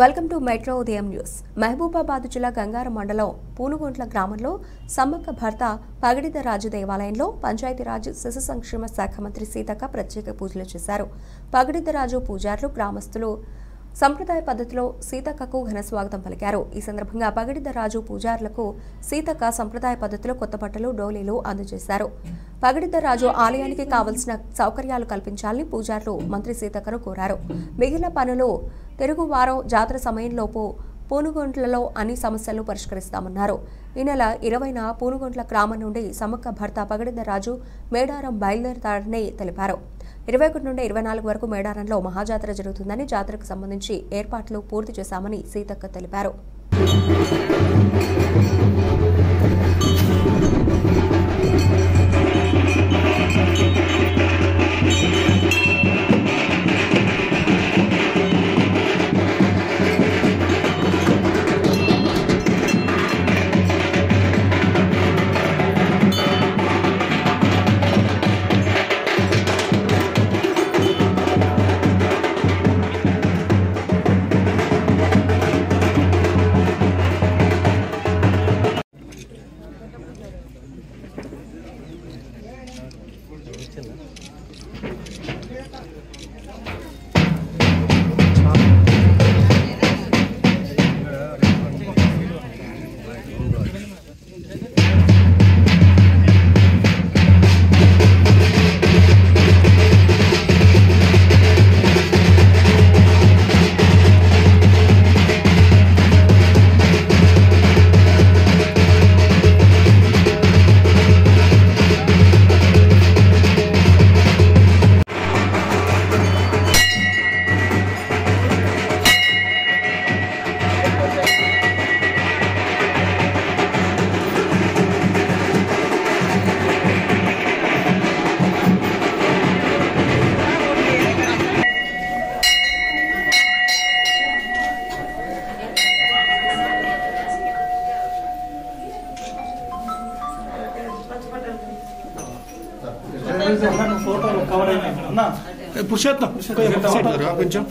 Welcome to metro ఉదయం news. Mahabubabad జిల్లా గంగారం మండలం పూనుగుంట్ల గ్రామంలో సమ్మక్క భర్త పగడిద రాజు దేవాలయంలో పంచాయతీరాజ్ శిశు సంక్షేమ శాఖ మంత్రి సీతక్క ప్రత్యేక పూజలు చేశారు. పగడిద రాజు పూజారులు గ్రామస్తులు సంప్రదాయ పద్ధతిలో సీతక్కకు ఘన స్వాగతం పలికారు. ఈ సందర్భంగా పగడిద రాజు పూజారులకు సీతక్క సంప్రదాయ పద్ధతిలో కొత్త బట్టలు, డోలీలు అందజేశారు. పగడిద రాజు ఆలయానికి కావలసిన సౌకర్యాలు కల్పించాలని పూజారులు మంత్రి సీతక్కను కోరారు. మిగిలిన పనులు తిరుగువారం జాతర సమయంలోపు పూనుగుంట్లలో అన్ని సమస్యలను పరిష్కరిస్తామన్నారు. ఈ నెల 20న పూనుగుంట్ల గ్రామం నుండి సమ్మక్క భర్త పగడిద రాజు మేడారం బయలుదేరతారని తెలిపారు. 21 నుండి 24 వరకు మేడారంలో మహాజాతర జరుగుతుందని, జాతరకు సంబంధించి ఏర్పాట్లు పూర్తి చేశామని సీతక్క తెలిపారు. ఫోటోలు కవర్ అయినా పురుషోత్తం కొంచెం